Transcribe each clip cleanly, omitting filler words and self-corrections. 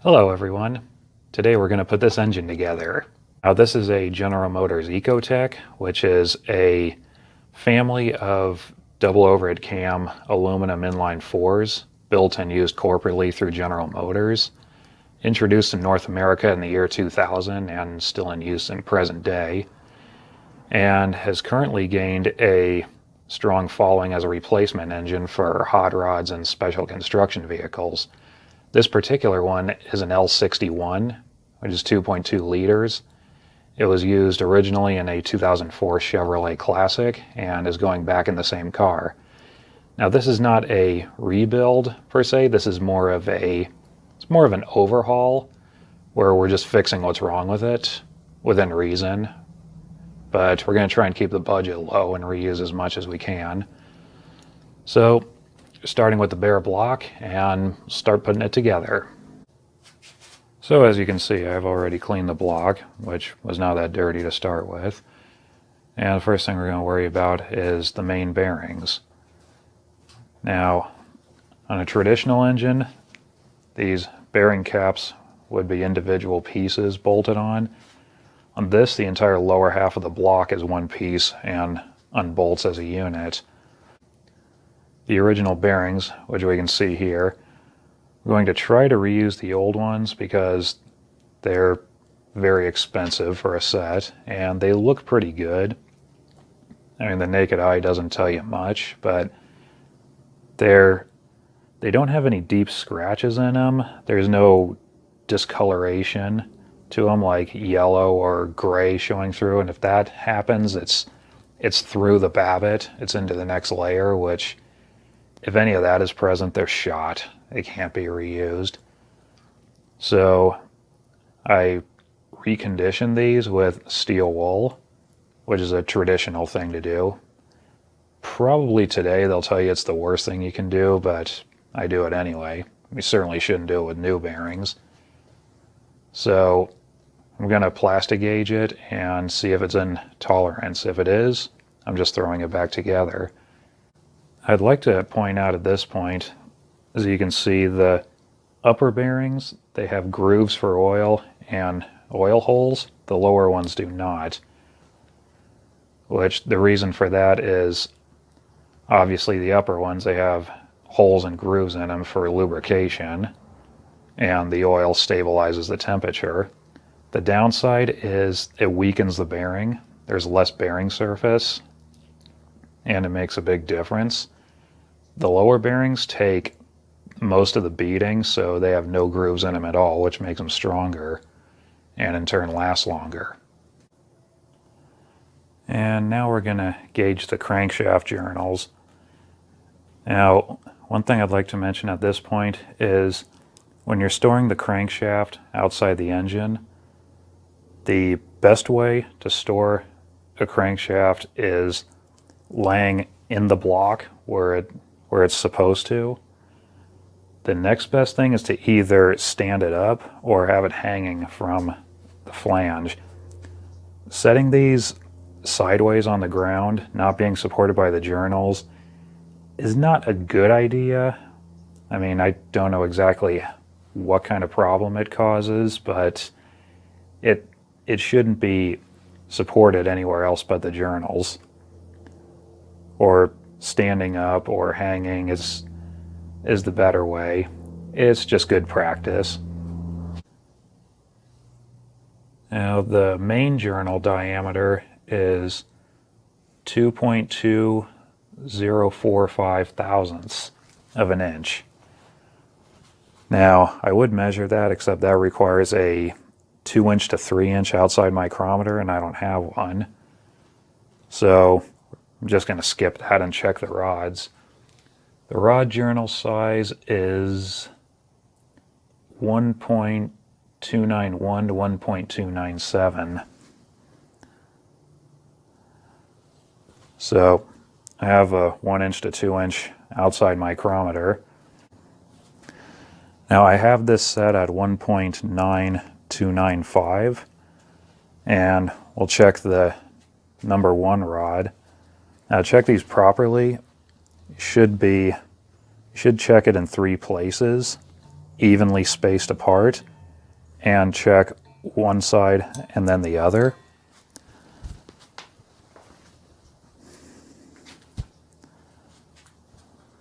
Hello everyone. Today we're going to put this engine together. Now this is a General Motors Ecotec, which is a family of double overhead cam aluminum inline fours built and used corporately through General Motors. Introduced in North America in the year 2000 and still in use in present day, and has currently gained a strong following as a replacement engine for hot rods and special construction vehicles. This particular one is an L61, which is 2.2 liters. It was used originally in a 2004 Chevrolet Classic and is going back in the same car. Now this is not a rebuild per se, this is more of an overhaul where we're just fixing what's wrong with it within reason. But we're going to try and keep the budget low and reuse as much as we can. So starting with the bare block and start putting it together. So as you can see, I've already cleaned the block, which was not that dirty to start with. And the first thing we're going to worry about is the main bearings. Now, on a traditional engine, these bearing caps would be individual pieces bolted on. On this, the entire lower half of the block is one piece and unbolts as a unit. The original bearings, which we can see here, I'm going to try to reuse the old ones because they're very expensive for a set and they look pretty good. I mean, the naked eye doesn't tell you much, but they don't have any deep scratches in them. There's no discoloration to them like yellow or gray showing through, and if that happens, it's through the babbitt, it's into the next layer, which if any of that is present, they're shot. They can't be reused. So I reconditioned these with steel wool, which is a traditional thing to do. Probably today they'll tell you it's the worst thing you can do, but I do it anyway. We certainly shouldn't do it with new bearings. So I'm going to plastic gauge it and see if it's in tolerance. If it is, I'm just throwing it back together. I'd like to point out at this point, as you can see, the upper bearings, they have grooves for oil and oil holes. The lower ones do not. Which the reason for that is obviously the upper ones, they have holes and grooves in them for lubrication, and the oil stabilizes the temperature. The downside is it weakens the bearing. There's less bearing surface, and it makes a big difference. The lower bearings take most of the beating, so they have no grooves in them at all, which makes them stronger and in turn last longer. And now we're going to gauge the crankshaft journals. Now, one thing I'd like to mention at this point is when you're storing the crankshaft outside the engine, the best way to store a crankshaft is laying in the block where it's supposed to. The next best thing is to either stand it up or have it hanging from the flange. Setting these sideways on the ground, not being supported by the journals, is not a good idea. I mean, I don't know exactly what kind of problem it causes, but it shouldn't be supported anywhere else but the journals. Or standing up or hanging is the better way. It's just good practice. Now the main journal diameter is 2.2045 thousandths of an inch. Now I would measure that, except that requires a 2-inch to 3-inch outside micrometer, and I don't have one. So I'm just going to skip that and check the rods. The rod journal size is 1.291 to 1.297. So I have a 1-inch to 2-inch outside micrometer. Now I have this set at 1.9295, and we'll check the number 1 rod. Now check these properly. You should check it in 3 places. evenly spaced apart and check one side and then the other.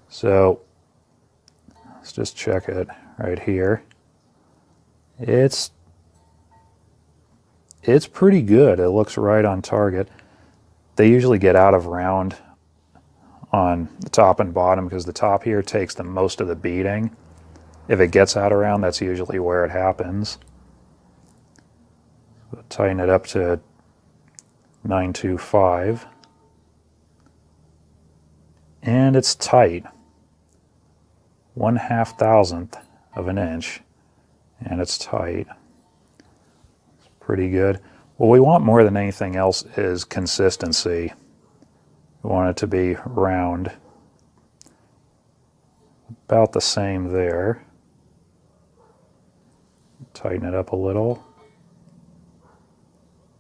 So let's just check it right here. It's pretty good. It looks right on target. They usually get out of round on the top and bottom because the top here takes the most of the beating. If it gets out of round, that's usually where it happens. So tighten it up to 925. And it's tight. 1/2,000th of an inch. And it's tight. It's pretty good. What we want more than anything else is consistency. We want it to be round. About the same there. Tighten it up a little.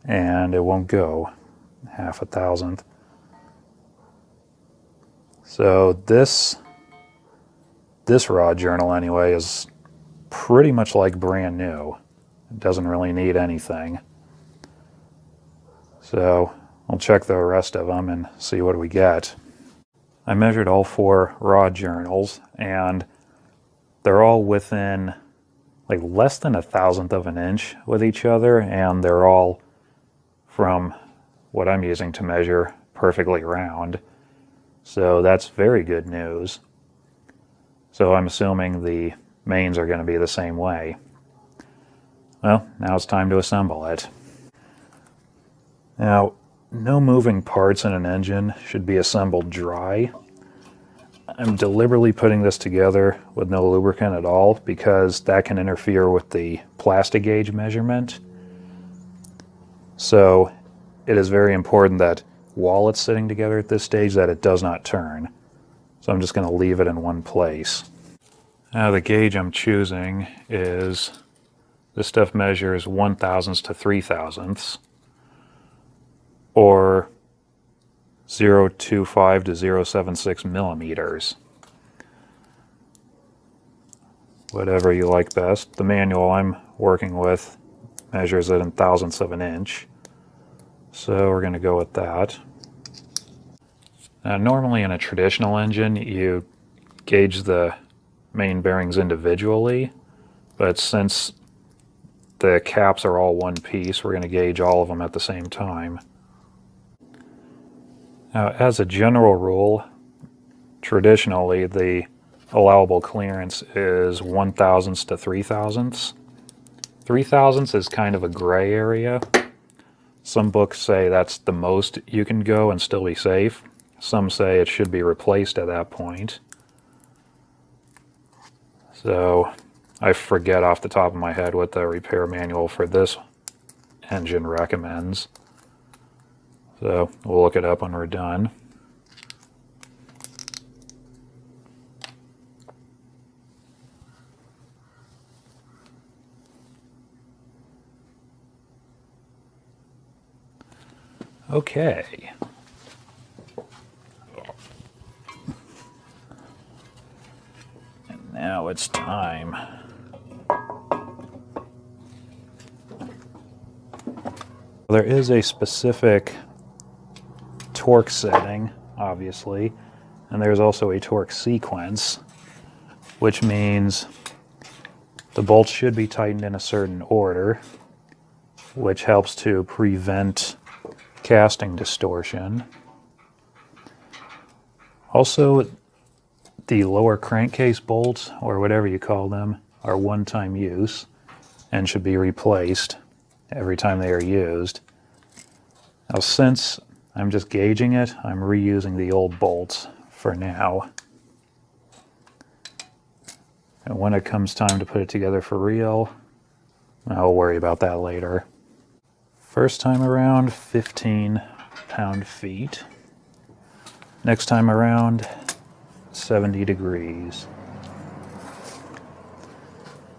And it won't go 1/2,000th. So this rod journal anyway is pretty much like brand new. It doesn't really need anything. So we'll check the rest of them and see what we get. I measured all 4 rod journals and they're all within like less than 1/1000th of an inch with each other, and they're all, from what I'm using to measure, perfectly round. So that's very good news. So I'm assuming the mains are going to be the same way. Well, now it's time to assemble it. Now, no moving parts in an engine should be assembled dry. I'm deliberately putting this together with no lubricant at all because that can interfere with the plastic gauge measurement. So it is very important that while it's sitting together at this stage that it does not turn. So I'm just going to leave it in one place. Now the gauge I'm choosing is, this stuff measures 1/1000ths to 3/1000ths, or 0.25 to 0.76 millimeters. Whatever you like best. The manual I'm working with measures it in thousandths of an inch. So we're going to go with that. Now normally in a traditional engine you gauge the main bearings individually, but since the caps are all one piece, we're going to gauge all of them at the same time. Now, as a general rule, traditionally the allowable clearance is 1/1000ths to 3/1000ths. 3/1000ths is kind of a gray area. Some books say that's the most you can go and still be safe. Some say it should be replaced at that point. So I forget off the top of my head what the repair manual for this engine recommends. So we'll look it up when we're done. Okay. And now it's time. There is a specific torque setting, obviously, and there's also a torque sequence, which means the bolts should be tightened in a certain order, which helps to prevent casting distortion. Also, the lower crankcase bolts, or whatever you call them, are one-time use and should be replaced every time they are used. Now, since I'm just gauging it, I'm reusing the old bolts for now. And when it comes time to put it together for real, I'll worry about that later. First time around, 15 pound-feet. Next time around, 70 degrees.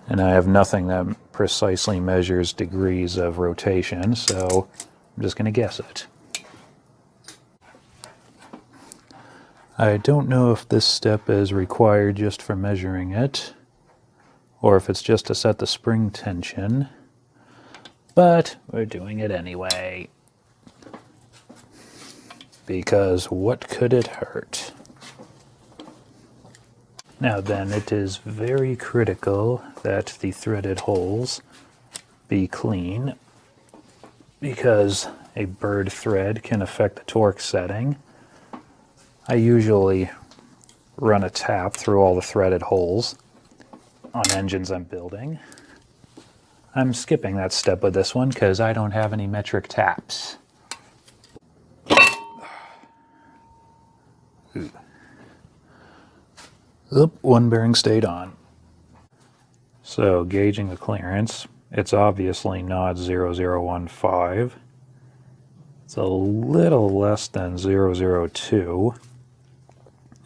And I have nothing that precisely measures degrees of rotation, so I'm just going to guess it. I don't know if this step is required just for measuring it, or if it's just to set the spring tension, but we're doing it anyway. Because what could it hurt? Now then, it is very critical that the threaded holes be clean, because a burred thread can affect the torque setting. I usually run a tap through all the threaded holes on engines I'm building. I'm skipping that step with this one because I don't have any metric taps. Oop, one bearing stayed on. So gauging the clearance, it's obviously not 0015. It's a little less than 002,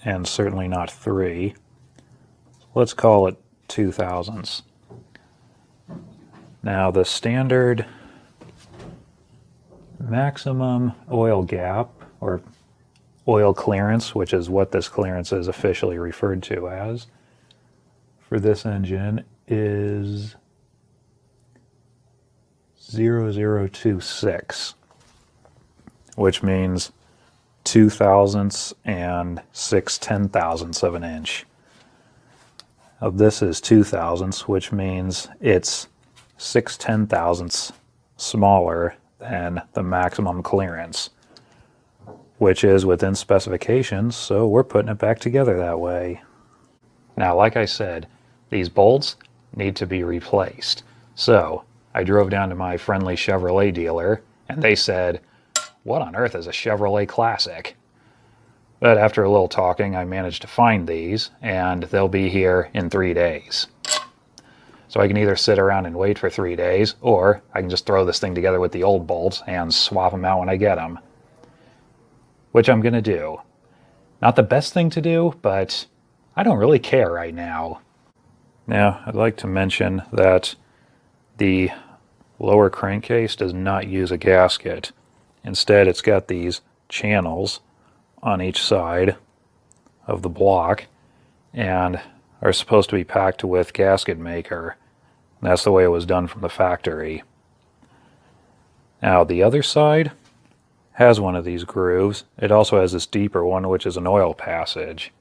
and certainly not 3. Let's call it 2 thousandths. Now the standard maximum oil gap, or oil clearance, which is what this clearance is officially referred to as, for this engine is 0026, which means 2 thousandths and 6 ten-thousandths of an inch. This is 2 thousandths, which means it's 6 ten-thousandths smaller than the maximum clearance, which is within specifications, so we're putting it back together that way. Now, like I said, these bolts need to be replaced. So I drove down to my friendly Chevrolet dealer, and they said, "What on earth is a Chevrolet Classic?" But after a little talking, I managed to find these, and they'll be here in 3 days. So I can either sit around and wait for 3 days, or I can just throw this thing together with the old bolts and swap them out when I get them. Which I'm going to do. Not the best thing to do, but I don't really care right now. Now, I'd like to mention that the lower crankcase does not use a gasket. Instead, it's got these channels on each side of the block and are supposed to be packed with gasket maker. And that's the way it was done from the factory. Now, the other side has one of these grooves. It also has this deeper one, which is an oil passage.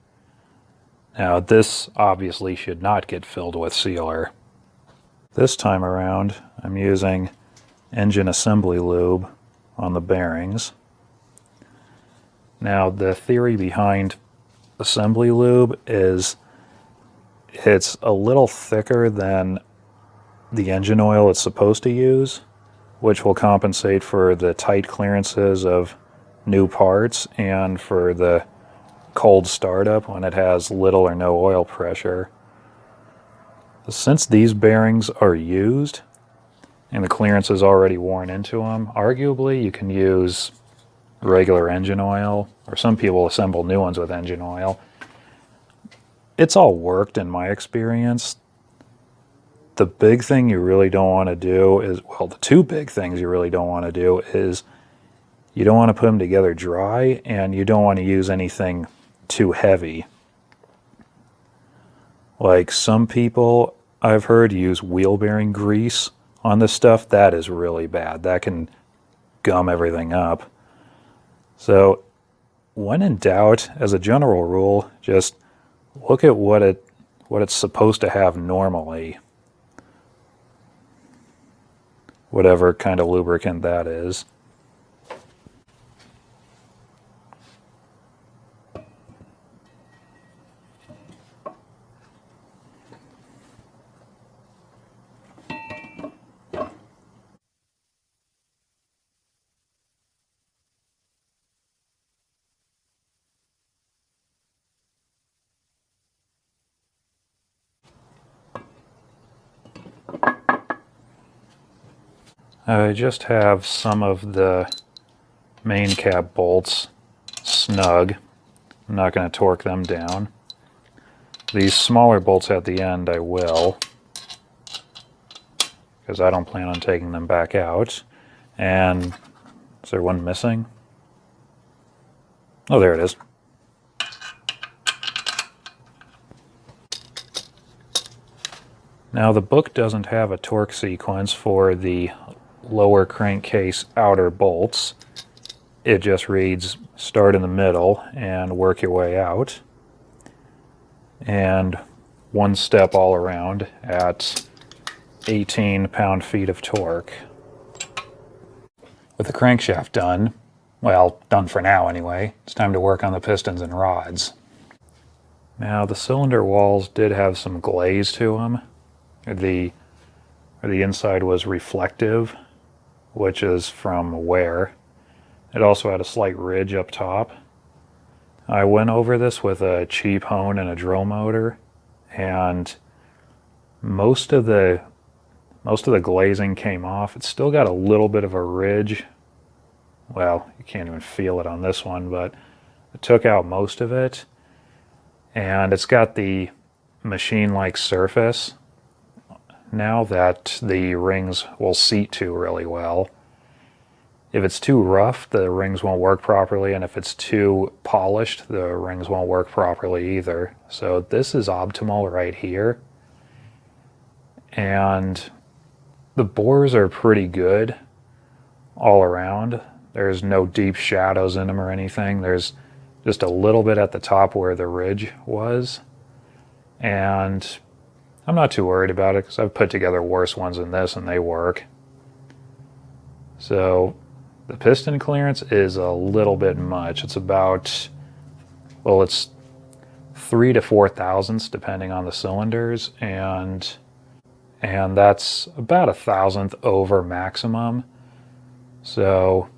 Now, this obviously should not get filled with sealer. This time around, I'm using engine assembly lube on the bearings. Now, the theory behind assembly lube is it's a little thicker than the engine oil it's supposed to use, which will compensate for the tight clearances of new parts and for the cold startup when it has little or no oil pressure. Since these bearings are used and the clearance is already worn into them, arguably you can use regular engine oil, or some people assemble new ones with engine oil. It's all worked in my experience. The big thing you really don't want to do is, well, the two big things you really don't want to do is you don't want to put them together dry, and you don't want to use anything too heavy. Like some people I've heard use wheel bearing grease on this stuff. That is really bad. That can gum everything up. So when in doubt, as a general rule, just look at what it's supposed to have normally. Whatever kind of lubricant that is. I just have some of the main cap bolts snug. I'm not going to torque them down. These smaller bolts at the end I will, because I don't plan on taking them back out. And is there one missing? Oh, there it is. Now the book doesn't have a torque sequence for the lower crankcase outer bolts. It just reads start in the middle and work your way out. And one step all around at 18 pound-feet of torque. With the crankshaft done, well, done for now anyway, it's time to work on the pistons and rods. Now the cylinder walls did have some glaze to them. The inside was reflective, which is from wear. It also had a slight ridge up top. I went over this with a cheap hone and a drill motor, and most of the glazing came off. It's still got a little bit of a ridge. Well, you can't even feel it on this one, but I took out most of it. And it's got the machine-like surface now that the rings will seat to really well. If it's too rough, the rings won't work properly, and if it's too polished, the rings won't work properly either. So this is optimal right here. And the bores are pretty good all around. There's no deep shadows in them or anything. There's just a little bit at the top where the ridge was. And I'm not too worried about it because I've put together worse ones than this and they work. So the piston clearance is a little bit much. It's about, well, it's 3 to 4 thousandths depending on the cylinders, and that's about 1,000th over maximum. So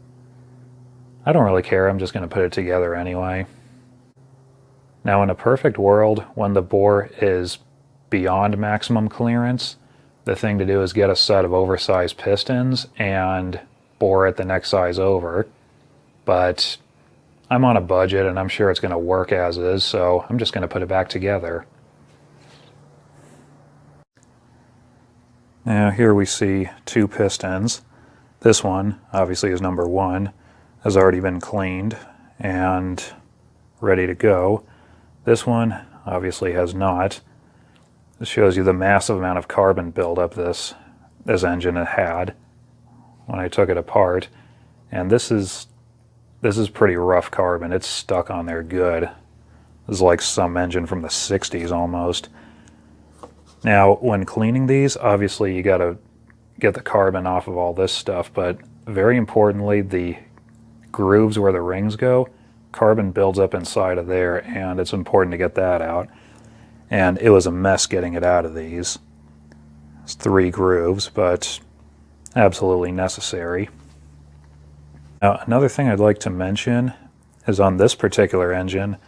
I don't really care. I'm just going to put it together anyway. Now in a perfect world, when the bore is beyond maximum clearance, the thing to do is get a set of oversized pistons and bore it the next size over. But I'm on a budget and I'm sure it's going to work as is, so I'm just going to put it back together. Now here we see 2 pistons. This one obviously is number 1, has already been cleaned and ready to go. This one obviously has not. This shows you the massive amount of carbon buildup this engine had when I took it apart. And this is pretty rough carbon. It's stuck on there good. This is like some engine from the 60s almost. Now when cleaning these, obviously you got to get the carbon off of all this stuff, but very importantly, the grooves where the rings go, carbon builds up inside of there, and it's important to get that out. And it was a mess getting it out of these. It's 3 grooves, but absolutely necessary. Now, another thing I'd like to mention is on this particular engine,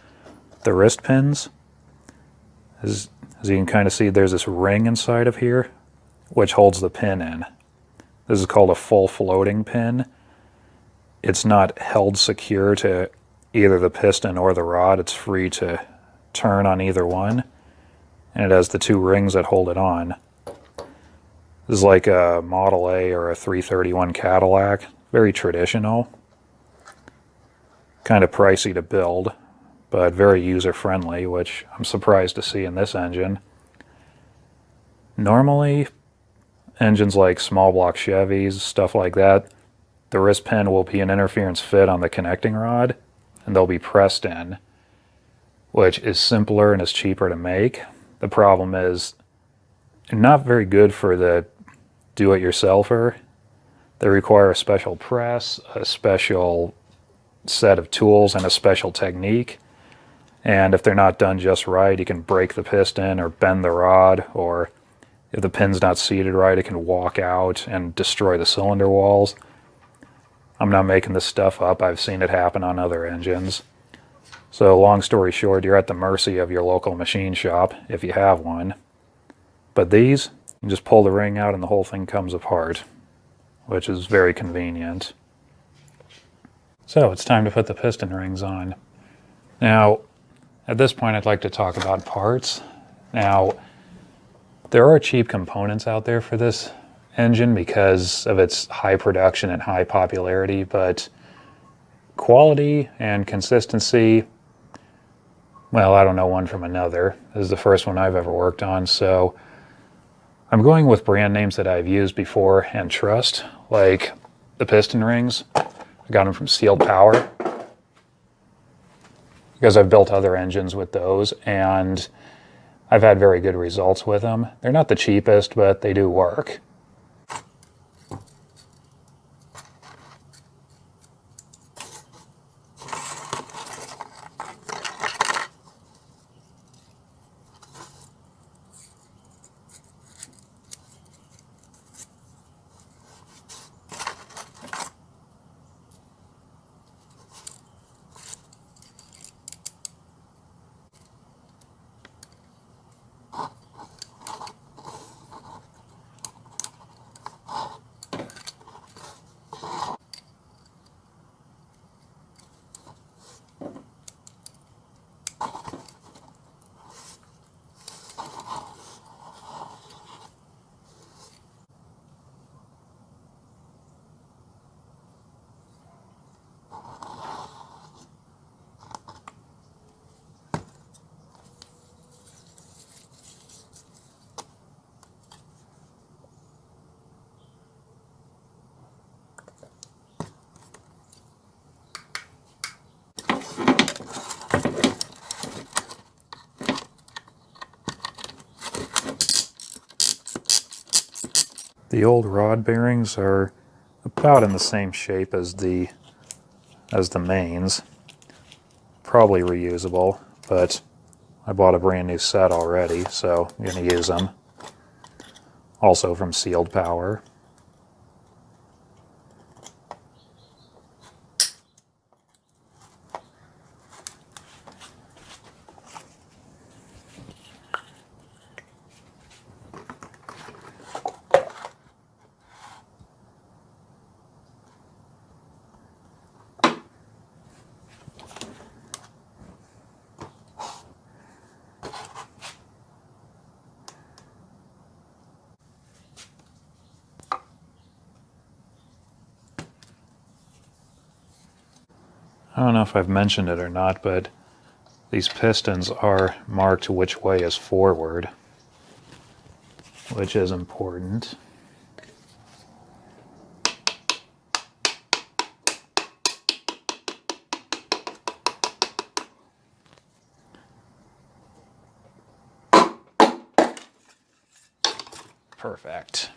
the wrist pins, as you can kind of see, there's this ring inside of here, which holds the pin in. This is called a full floating pin. It's not held secure to either the piston or the rod. It's free to turn on either one. And it has the 2 rings that hold it on. This is like a Model A or a 331 Cadillac. Very traditional. Kind of pricey to build, but very user-friendly, which I'm surprised to see in this engine. Normally, engines like small block Chevys, stuff like that, the wrist pin will be an interference fit on the connecting rod, and they'll be pressed in, which is simpler and is cheaper to make. The problem is not very good for the do-it-yourselfer. They require a special press, a special set of tools, and a special technique. And if they're not done just right, you can break the piston or bend the rod, or if the pin's not seated right, it can walk out and destroy the cylinder walls. I'm not making this stuff up. I've seen it happen on other engines. So long story short, you're at the mercy of your local machine shop if you have one. But these, you just pull the ring out and the whole thing comes apart, which is very convenient. So it's time to put the piston rings on. Now, at this point I'd like to talk about parts. Now, there are cheap components out there for this engine because of its high production and high popularity, but quality and consistency, well, I don't know one from another. This is the first one I've ever worked on, so I'm going with brand names that I've used before and trust, like the piston rings. I got them from Sealed Power because I've built other engines with those, and I've had very good results with them. They're not the cheapest, but they do work. The old rod bearings are about in the same shape as the mains. Probably reusable, but I bought a brand new set already, so I'm going to use them. Also from Sealed Power. I don't know if I've mentioned it or not, but these pistons are marked which way is forward, which is important. Perfect.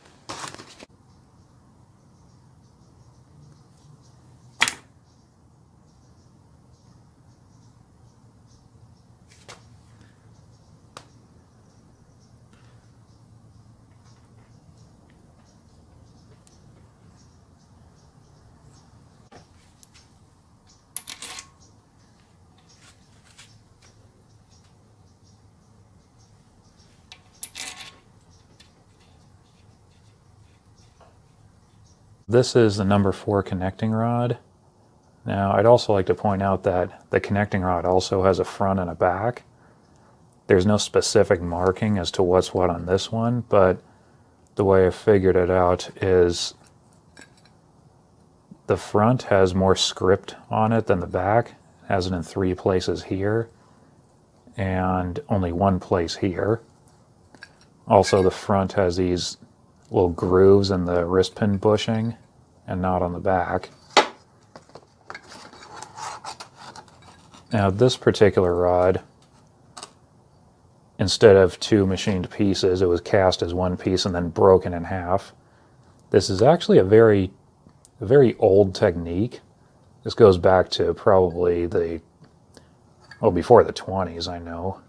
This is the number 4 connecting rod. Now, I'd also like to point out that the connecting rod also has a front and a back. There's no specific marking as to what's what on this one, but the way I figured it out is the front has more script on it than the back. It has it in 3 places here and only 1 place here. Also, the front has these little grooves in the wrist pin bushing and not on the back. Now, this particular rod, instead of 2 machined pieces, it was cast as 1 piece and then broken in half. This is actually a very old technique. This goes back to probably before the 20s, I know.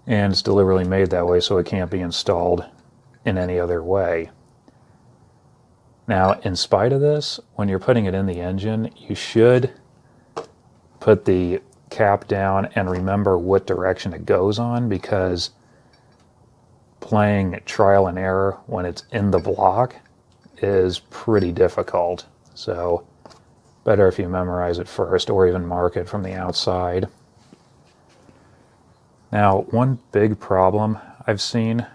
And it's deliberately made that way so it can't be installed in any other way. Now, in spite of this, when you're putting it in the engine, you should put the cap down and remember what direction it goes on, because playing trial and error when it's in the block is pretty difficult. So better if you memorize it first or even mark it from the outside. Now, one big problem I've seen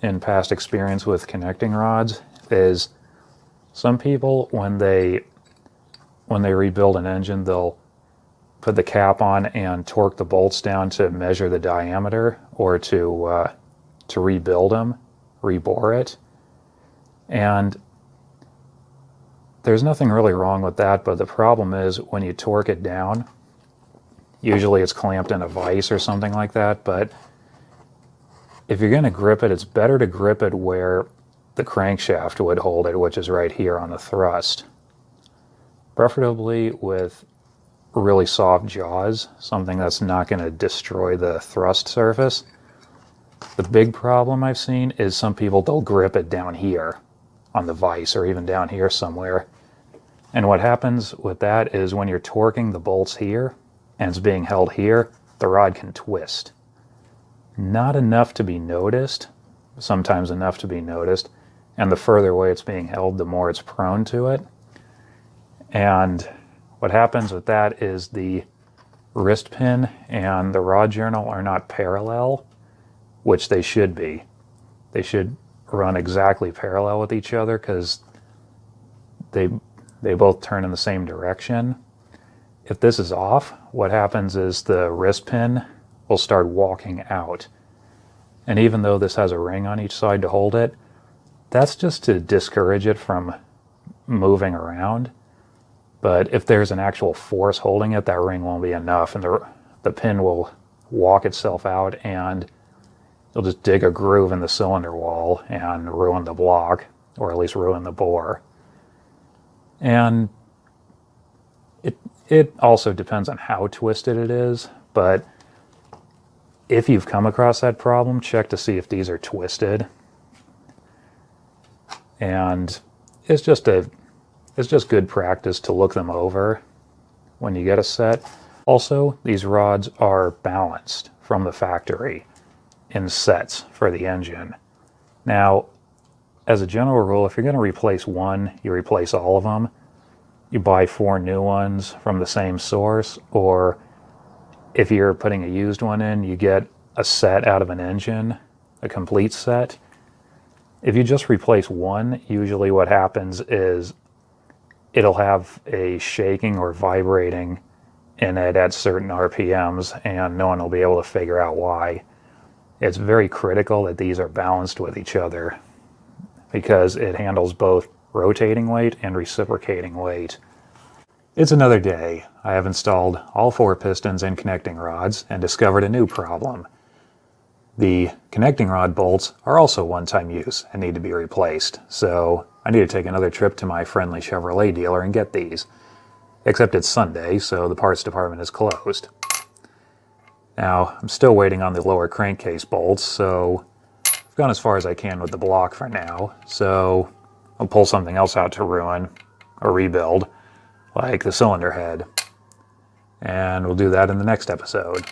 in past experience with connecting rods is some people, when they rebuild an engine, they'll put the cap on and torque the bolts down to measure the diameter or to to rebuild them, rebore it. And there's nothing really wrong with that, but the problem is when you torque it down, usually it's clamped in a vise or something like that, but if you're going to grip it, it's better to grip it where the crankshaft would hold it, which is right here on the thrust. Preferably with really soft jaws, something that's not going to destroy the thrust surface. The big problem I've seen is some people, they'll grip it down here on the vise or even down here somewhere. And what happens with that is when you're torquing the bolts here and it's being held here, the rod can twist. Not enough to be noticed, sometimes enough to be noticed, and the further away it's being held, the more it's prone to it. And what happens with that is the wrist pin and the rod journal are not parallel, which they should be. They should run exactly parallel with each other because they both turn in the same direction. If this is off, what happens is the wrist pin will start walking out. And even though this has a ring on each side to hold it, that's just to discourage it from moving around. But if there's an actual force holding it, that ring won't be enough, and the pin will walk itself out, and you'll just dig a groove in the cylinder wall and ruin the block, or at least ruin the bore. And it also depends on how twisted it is, but if you've come across that problem, check to see if these are twisted. And it's just good practice to look them over when you get a set. Also, these rods are balanced from the factory in sets for the engine. Now, as a general rule, if you're going to replace one, you replace all of them. You buy 4 new ones from the same source, or if you're putting a used one in, you get a set out of an engine, a complete set. If you just replace one, usually what happens is it'll have a shaking or vibrating in it at certain RPMs, and no one will be able to figure out why. It's very critical that these are balanced with each other because it handles both rotating weight and reciprocating weight. It's another day. I have installed all 4 pistons and connecting rods and discovered a new problem. The connecting rod bolts are also one-time use and need to be replaced, so I need to take another trip to my friendly Chevrolet dealer and get these. Except it's Sunday, so the parts department is closed. Now, I'm still waiting on the lower crankcase bolts, so I've gone as far as I can with the block for now, so I'll pull something else out to ruin or rebuild, like the cylinder head. And we'll do that in the next episode.